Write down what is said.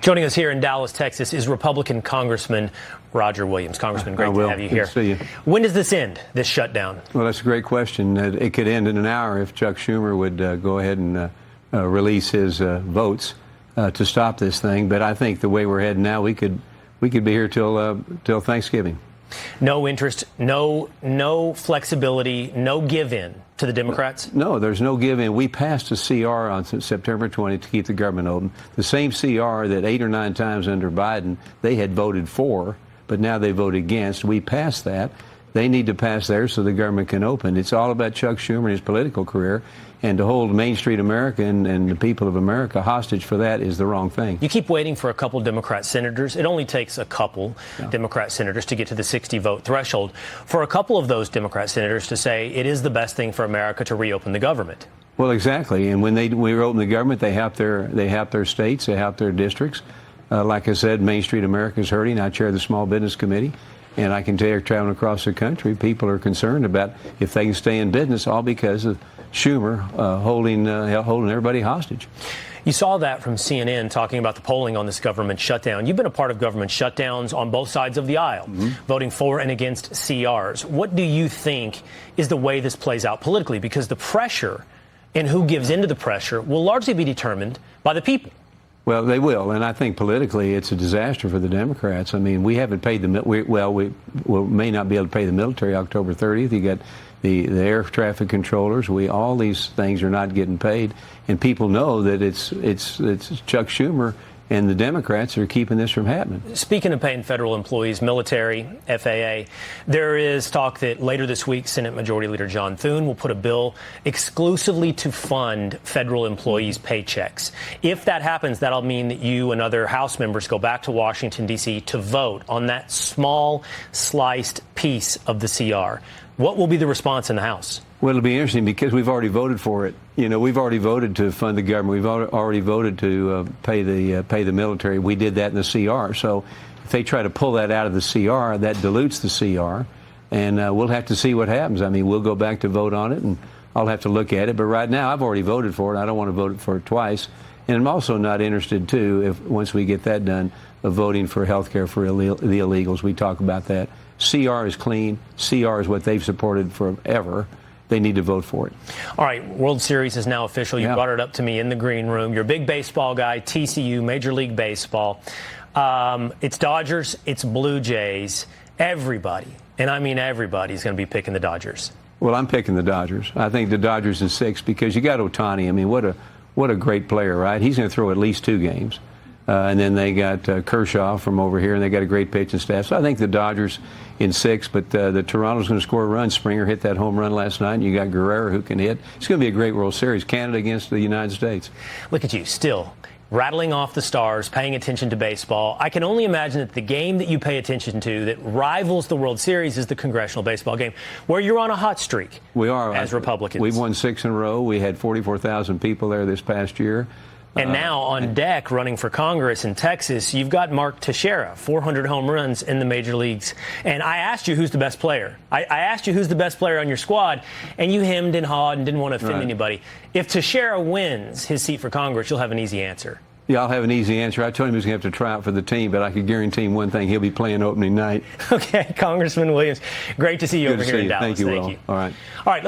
Joining us here in Dallas, Texas, is Republican Congressman Roger Williams. Congressman, great to have you here. Good to see you. When does this end, this shutdown? Well, that's a great question. It could end in an hour if Chuck Schumer would go ahead and release his votes to stop this thing. But I think the way we're heading now, we could be here till Thanksgiving. No interest, no flexibility, no give-in to the Democrats? No, there's no give-in. We passed a CR on September 20th to keep the government open. The same CR that 8 or 9 times under Biden they had voted for, but now they vote against. We passed that. They need to pass theirs so the government can open. It's all about Chuck Schumer and his political career, and to hold Main Street America and the people of America hostage for that is the wrong thing. You keep waiting for a couple Democrat senators. It only takes a couple Democrat senators to get to the 60-vote threshold. For a couple of those Democrat senators to say it is the best thing for America to reopen the government. Well, exactly. And when we reopen the government, they help their states, they help their districts. Like I said, Main Street America is hurting. I chair the Small Business Committee. And I can tell you, traveling across the country, people are concerned about if they can stay in business, all because of Schumer holding everybody hostage. You saw that from CNN talking about the polling on this government shutdown. You've been a part of government shutdowns on both sides of the aisle, voting for and against CRs. What do you think is the way this plays out politically? Because the pressure and who gives into the pressure will largely be determined by the people. Well, they will, and I think politically it's a disaster for the Democrats. I mean, we haven't paid we may not be able to pay the military October 30th. You got the air traffic controllers. All these things are not getting paid, and people know that it's Chuck Schumer and the Democrats are keeping this from happening. Speaking of paying federal employees, military, FAA, there is talk that later this week, Senate Majority Leader John Thune will put a bill exclusively to fund federal employees' paychecks. If that happens, that'll mean that you and other House members go back to Washington, D.C. to vote on that small sliced piece of the CR. What will be the response in the House? Well, it'll be interesting because we've already voted for it. You know, we've already voted to fund the government. We've already voted to pay the military. We did that in the CR. So if they try to pull that out of the CR, that dilutes the CR, and we'll have to see what happens. I mean, we'll go back to vote on it, and I'll have to look at it. But right now, I've already voted for it. I don't want to vote for it twice. And I'm also not interested, too, if once we get that done, of voting for health care for the illegals. We talk about that. CR is clean. CR is what they've supported forever. They need to vote for it. All right, World Series is now official. You brought it up to me in the green room. You're a big baseball guy, TCU, Major League Baseball. It's Dodgers, it's Blue Jays. Everybody, and I mean everybody, is going to be picking the Dodgers. Well, I'm picking the Dodgers. I think the Dodgers in 6 because you got Ohtani. I mean, what a great player, right? He's going to throw at least 2 games. And then they got Kershaw from over here, and they got a great pitching staff. So I think the Dodgers in 6, but the Toronto's going to score a run. Springer hit that home run last night, and you got Guerrero who can hit. It's going to be a great World Series, Canada against the United States. Look at you, still rattling off the stars, paying attention to baseball. I can only imagine that the game that you pay attention to that rivals the World Series is the Congressional Baseball Game, where you're on a hot streak. We are. As Republicans. We've won 6 in a row. We had 44,000 people there this past year. And now on deck, running for Congress in Texas, you've got Mark Teixeira, 400 home runs in the major leagues. And I asked you who's the best player. I asked you who's the best player on your squad, and you hemmed and hawed and didn't want to offend anybody. If Teixeira wins his seat for Congress, you'll have an easy answer. Yeah, I'll have an easy answer. I told him he was going to have to try out for the team, but I could guarantee him one thing. He'll be playing opening night. Okay, Congressman Williams, great to see you over here in Dallas. Thank you, Will. Thank you. All right. All right, let's